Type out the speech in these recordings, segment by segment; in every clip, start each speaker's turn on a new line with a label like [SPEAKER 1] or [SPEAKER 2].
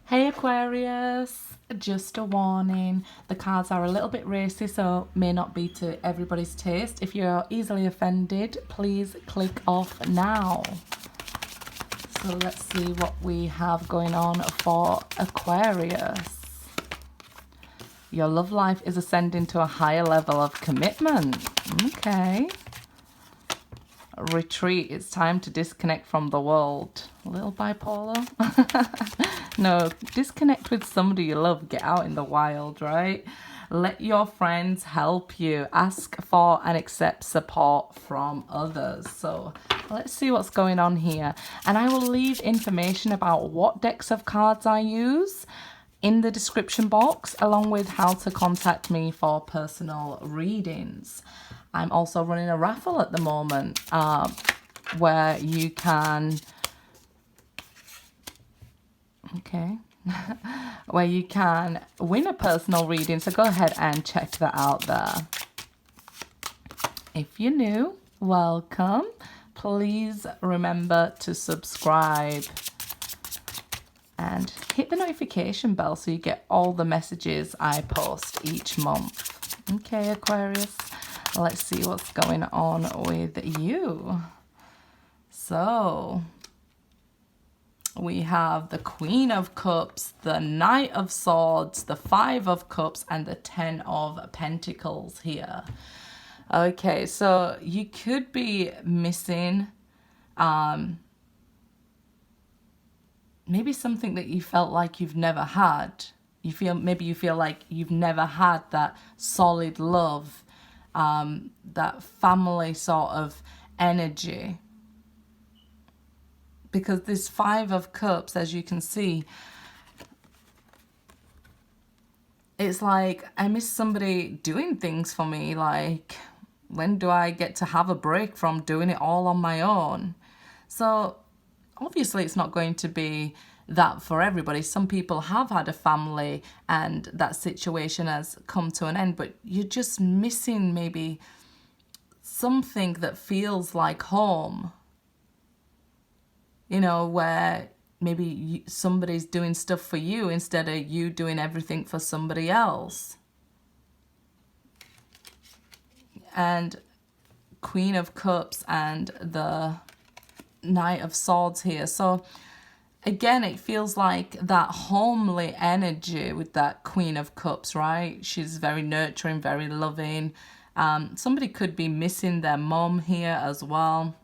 [SPEAKER 1] Hey Aquarius, just a warning, the cards are a little bit racy, so may not be to everybody's taste. If you're easily offended, please click off now. So let's see what we have going on for Aquarius. Your love life is ascending to a higher level of commitment. Okay. Retreat, it's time to disconnect from the world. A little bipolar. No, disconnect with somebody you love. Get out in the wild, right? Let your friends help you. Ask for and accept support from others. So let's see what's going on here. And I will leave information about what decks of cards I use in the description box, along with how to contact me for personal readings. I'm also running a raffle at the moment where you can, where you can win a personal reading. So go ahead and check that out there. If you're new, welcome. Please remember to subscribe and hit the notification bell so you get all the messages I post each month. Okay, Aquarius. Let's see what's going on with you. So we have the Queen of Cups, the Knight of Swords, the Five of Cups, and the Ten of Pentacles here. Okay, so you could be missing maybe something that you felt like you've never had. Maybe you feel like you've never had that solid love, that family sort of energy. Because this Five of Cups, as you can see, it's like I miss somebody doing things for me. Like, when do I get to have a break from doing it all on my own? So obviously it's not going to be that for everybody. Some people have had a family and that situation has come to an end, but you're just missing maybe something that feels like home. You know, where maybe somebody's doing stuff for you instead of you doing everything for somebody else. And Queen of Cups and the Knight of Swords here. So again, it feels like that homely energy with that Queen of Cups, right? She's very nurturing, very loving. Somebody could be missing their mom here as well.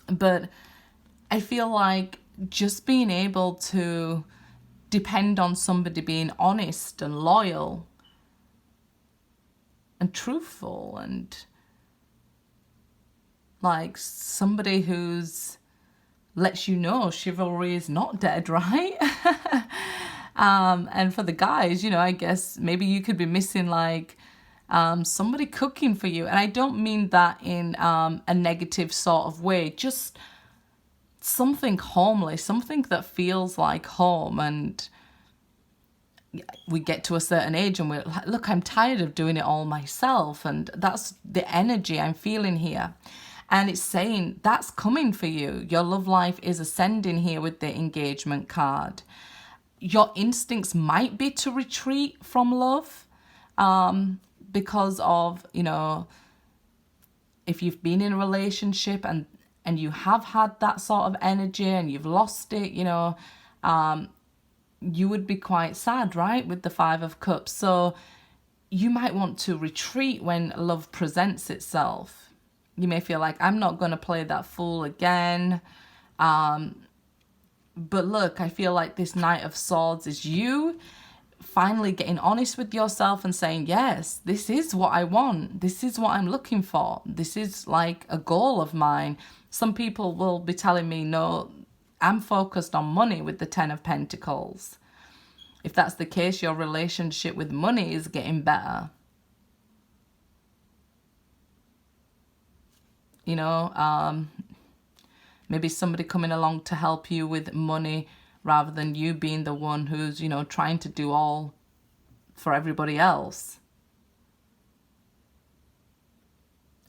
[SPEAKER 1] But I feel like just being able to depend on somebody being honest and loyal and truthful, and like somebody who's lets you know chivalry is not dead, right? And for the guys, you know, I guess maybe you could be missing like somebody cooking for you. And I don't mean that in a negative sort of way, just something homely, something that feels like home. And we get to a certain age and we're like, look, I'm tired of doing it all myself. And that's the energy I'm feeling here. And it's saying that's coming for you. Your love life is ascending here with the Engagement card. Your instincts might be to retreat from love because of, you know, if you've been in a relationship and you have had that sort of energy and you've lost it, you know, you would be quite sad, right, with the Five of Cups. So you might want to retreat when love presents itself. You may feel like, I'm not going to play that fool again. But look, I feel like this Knight of Swords is you finally getting honest with yourself and saying, yes, this is what I want. This is what I'm looking for. This is like a goal of mine. Some people will be telling me, no, I'm focused on money with the Ten of Pentacles. If that's the case, your relationship with money is getting better. You know, maybe somebody coming along to help you with money rather than you being the one who's, you know, trying to do all for everybody else.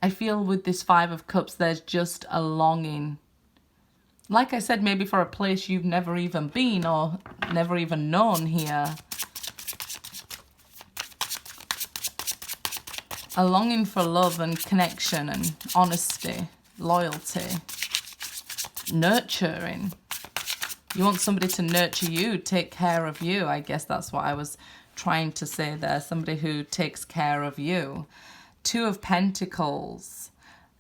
[SPEAKER 1] I feel with this Five of Cups, there's just a longing. Like I said, maybe for a place you've never even been, or never even known here. A longing for love and connection and honesty, loyalty, nurturing. You want somebody to nurture you, take care of you. I guess that's what I was trying to say there. Somebody who takes care of you. Two of Pentacles.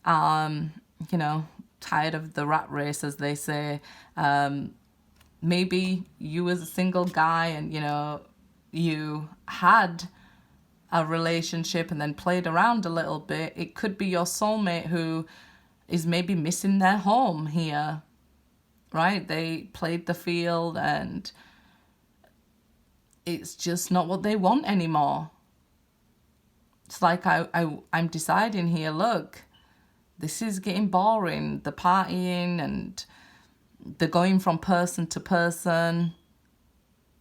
[SPEAKER 1] You know, tired of the rat race, as they say. Maybe you was a single guy and, you know, you had a relationship and then played around a little bit. It could be your soulmate who is maybe missing their home here, right? They played the field and it's just not what they want anymore. It's like I'm deciding here, look, this is getting boring. The partying and the going from person to person,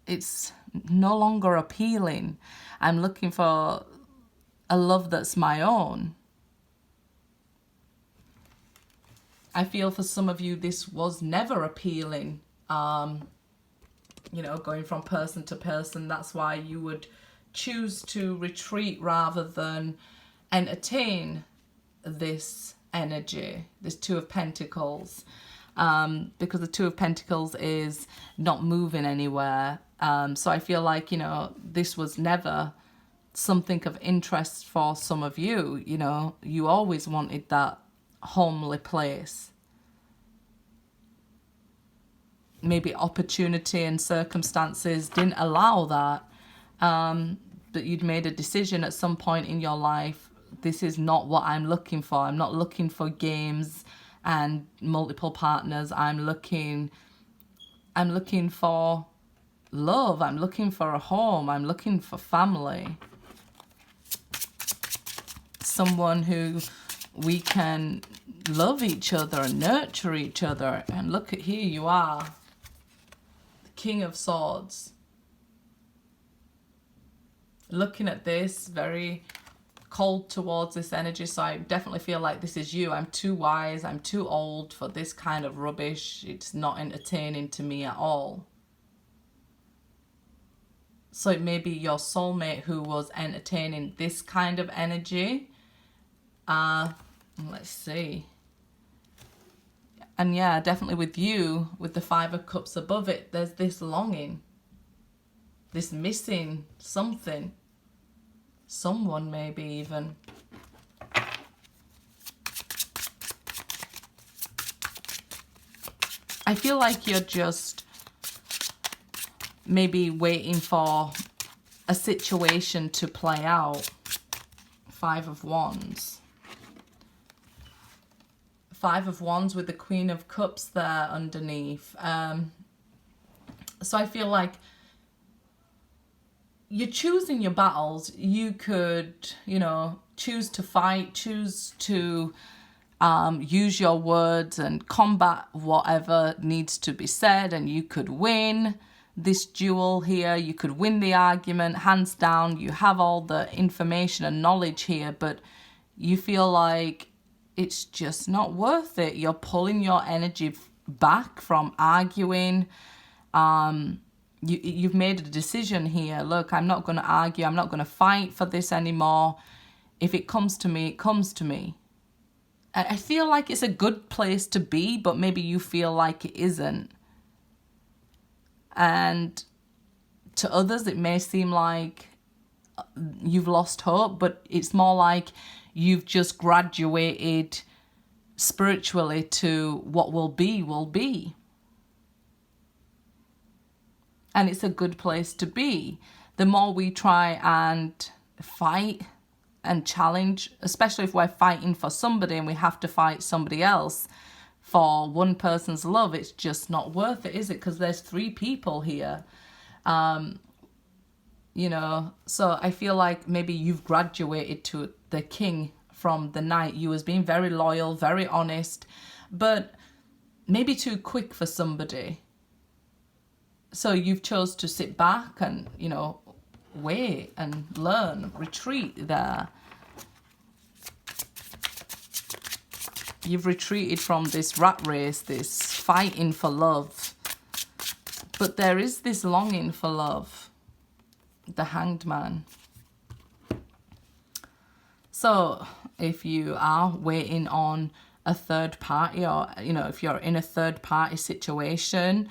[SPEAKER 1] it's no longer appealing. I'm looking for a love that's my own. I feel for some of you this was never appealing. You know, going from person to person. That's why you would choose to retreat rather than entertain this energy, this Two of Pentacles. Because the Two of Pentacles is not moving anywhere. So I feel like, you know, this was never something of interest for some of you. You know, you always wanted that homely place. Maybe opportunity and circumstances didn't allow that. But you'd made a decision at some point in your life, this is not what I'm looking for. I'm not looking for games and multiple partners. I'm looking for love. I'm looking for a home. I'm looking for family. Someone who we can love each other and nurture each other. And look at, here you are, the King of Swords. Looking at this, very cold towards this energy. So I definitely feel like this is you. I'm too wise. I'm too old for this kind of rubbish. It's not entertaining to me at all. So it may be your soulmate who was entertaining this kind of energy. Let's see. And yeah, definitely with you, with the Five of Cups above it, there's this longing, this missing something, someone maybe even. I feel like you're just maybe waiting for a situation to play out. Five of Wands. Five of Wands with the Queen of Cups there underneath. So I feel like you're choosing your battles. You could, you know, choose to fight, choose to use your words and combat whatever needs to be said, and you could win this duel here. You could win the argument, hands down. You have all the information and knowledge here, but you feel like it's just not worth it. You're pulling your energy back from arguing. You've made a decision here. Look, I'm not going to argue. I'm not going to fight for this anymore. If it comes to me, it comes to me. I feel like it's a good place to be, but maybe you feel like it isn't. And to others, it may seem like you've lost hope, but it's more like you've just graduated spiritually to what will be, will be. And it's a good place to be. The more we try and fight and challenge, especially if we're fighting for somebody and we have to fight somebody else for one person's love, it's just not worth it, is it? Because there's three people here. You know, so I feel like maybe you've graduated to the King from the Knight. You was being very loyal, very honest, but maybe too quick for somebody. So you've chose to sit back and, you know, wait and learn, retreat there. You've retreated from this rat race, this fighting for love. But there is this longing for love. The Hanged Man. So if you are waiting on a third party, or, you know, if you're in a third party situation,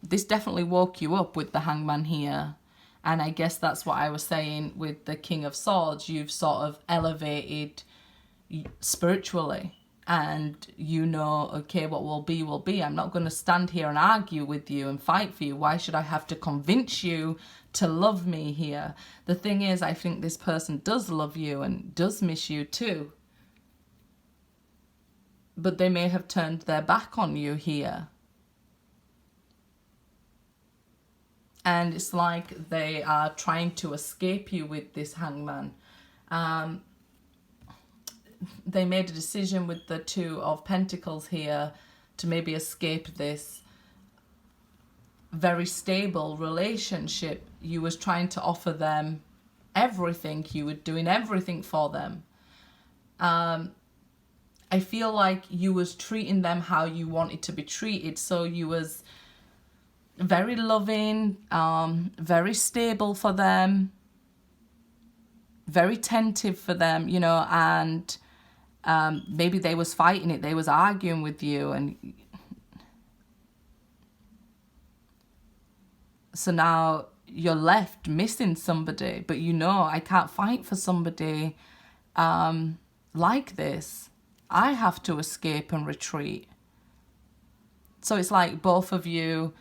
[SPEAKER 1] this definitely woke you up with the Hangman here. And I guess that's what I was saying with the King of Swords. You've sort of elevated spiritually. And you know, okay, what will be will be. I'm not going to stand here and argue with you and fight for you. Why should I have to convince you to love me here? The thing is, I think this person does love you and does miss you too. But they may have turned their back on you here. And it's like they are trying to escape you with this Hangman. They made a decision with the Two of Pentacles here to maybe escape this very stable relationship. You was trying to offer them everything. You were doing everything for them. I feel like you was treating them how you wanted to be treated. So you was very loving, very stable for them, very attentive for them, you know, and maybe they was fighting it, they was arguing with you, and so now you're left missing somebody, but you know, I can't fight for somebody like this. I have to escape and retreat. So it's like both of you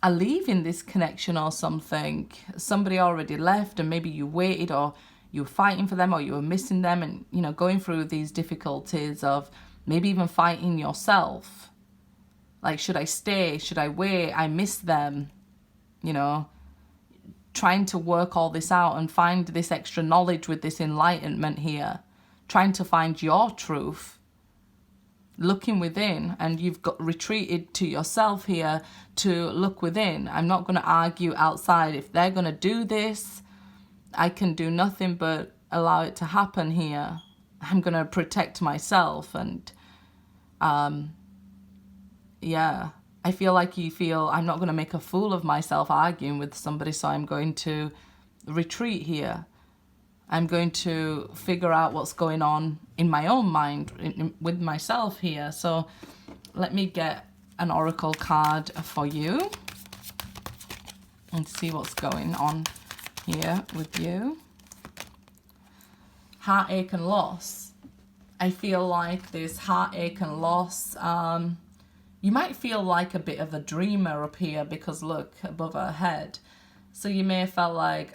[SPEAKER 1] are leaving this connection or something. Somebody already left, and maybe you waited, or you were fighting for them, or you were missing them, and, you know, going through these difficulties of maybe even fighting yourself. Like, should I stay? Should I wait? I miss them. You know, trying to work all this out and find this extra knowledge with this enlightenment here. Trying to find your truth. Looking within, and you've got retreated to yourself here to look within. I'm not going to argue outside. If they're going to do this, I can do nothing but allow it to happen here. I'm going to protect myself. And yeah, I feel like you feel I'm not going to make a fool of myself arguing with somebody, so I'm going to retreat here. I'm going to figure out what's going on in my own mind with myself here. So let me get an oracle card for you and see what's going on here with you. Heartache and loss. I feel like this heartache and loss, you might feel like a bit of a dreamer up here, because look above her head. So you may have felt like,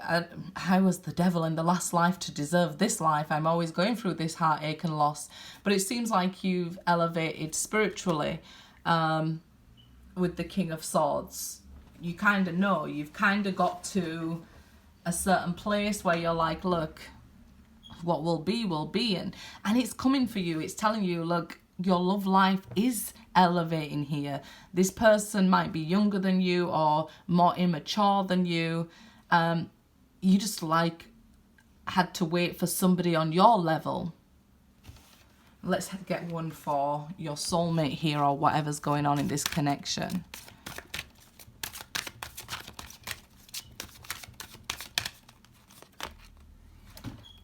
[SPEAKER 1] I was the devil in the last life to deserve this life. I'm always going through this heartache and loss. But it seems like you've elevated spiritually with the King of Swords. You kind of know. You've kind of got to a certain place where you're like, look, what will be will be. And it's coming for you. It's telling you, look, your love life is elevating here. This person might be younger than you or more immature than you. You just like had to wait for somebody on your level. Let's get one for your soulmate here, or whatever's going on in this connection.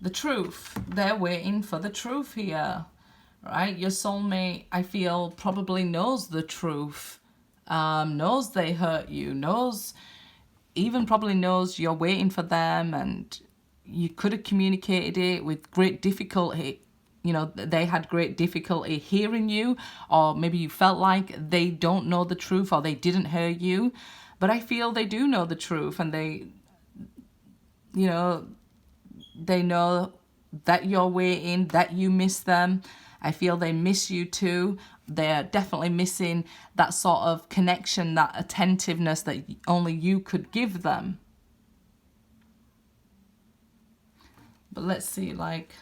[SPEAKER 1] The truth. They're waiting for the truth here. Right? Your soulmate, I feel, probably knows the truth. Knows they hurt you. Even probably knows you're waiting for them, and you could have communicated it with great difficulty. You know, they had great difficulty hearing you, or maybe you felt like they don't know the truth, or they didn't hear you. But I feel they do know the truth, and they, you know, they know that you're waiting, that you miss them. I feel they miss you too. They're definitely missing that sort of connection, that attentiveness that only you could give them. But let's see, like,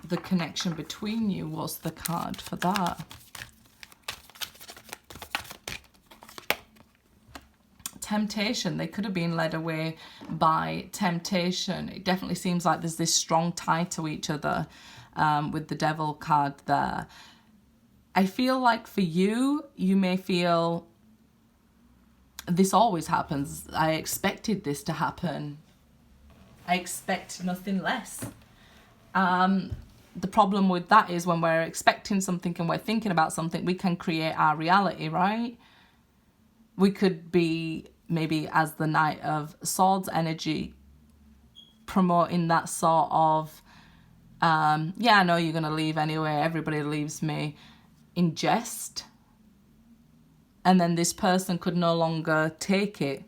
[SPEAKER 1] the connection between you. What's the card for that? Temptation. They could have been led away by temptation. It definitely seems like there's this strong tie to each other. With the Devil card there. I feel like for you, you may feel this always happens. I expected this to happen. I expect nothing less. The problem with that is when we're expecting something and we're thinking about something, we can create our reality, right? We could be maybe, as the Knight of Swords energy, promoting that sort of, yeah, I know you're going to leave anyway, everybody leaves me, in jest. And then this person could no longer take it.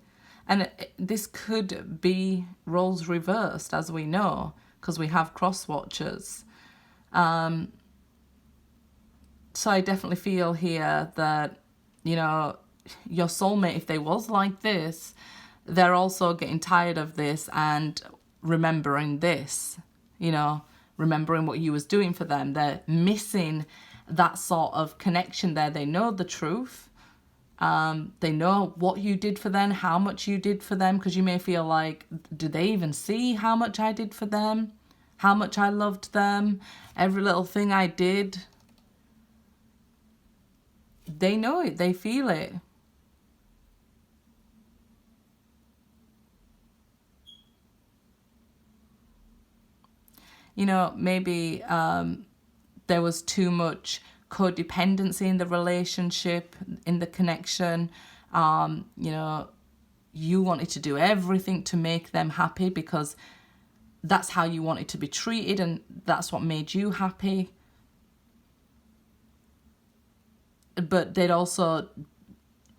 [SPEAKER 1] And this could be roles reversed, as we know, because we have cross watchers. So I definitely feel here that, you know, your soulmate, if they was like this, they're also getting tired of this and remembering this, you know, remembering what you was doing for them. They're missing that sort of connection there. They know the truth. They know what you did for them, how much you did for them, because you may feel like, do they even see how much I did for them? How much I loved them? Every little thing I did. They know it. They feel it. You know, maybe there was too much codependency in the relationship, in the connection. You know, you wanted to do everything to make them happy because that's how you wanted to be treated and that's what made you happy. But they'd also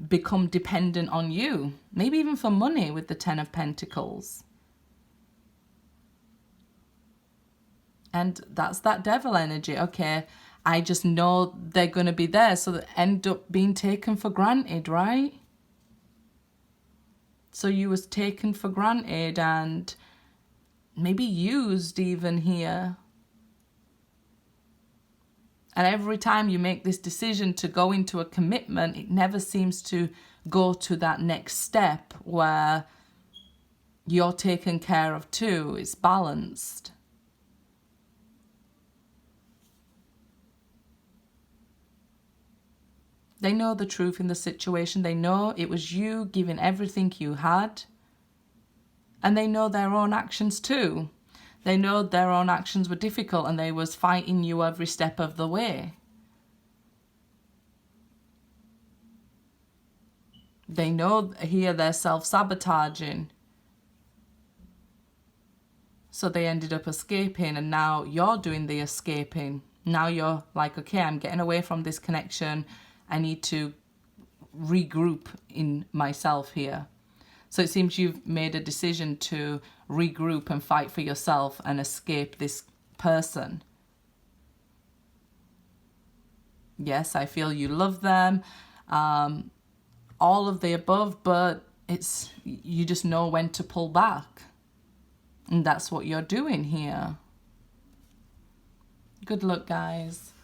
[SPEAKER 1] become dependent on you, maybe even for money with the Ten of Pentacles. And that's that devil energy. Okay, I just know they're going to be there, so they end up being taken for granted, right? So you was taken for granted and maybe used even here. And every time you make this decision to go into a commitment, it never seems to go to that next step where you're taken care of too. It's balanced. They know the truth in the situation. They know it was you giving everything you had. And they know their own actions too. They know their own actions were difficult and they was fighting you every step of the way. They know here they're self-sabotaging. So they ended up escaping and now you're doing the escaping. Now you're like, okay, I'm getting away from this connection. I need to regroup in myself here. So it seems you've made a decision to regroup and fight for yourself and escape this person. Yes, I feel you love them. All of the above, but it's you just know when to pull back. And that's what you're doing here. Good luck, guys.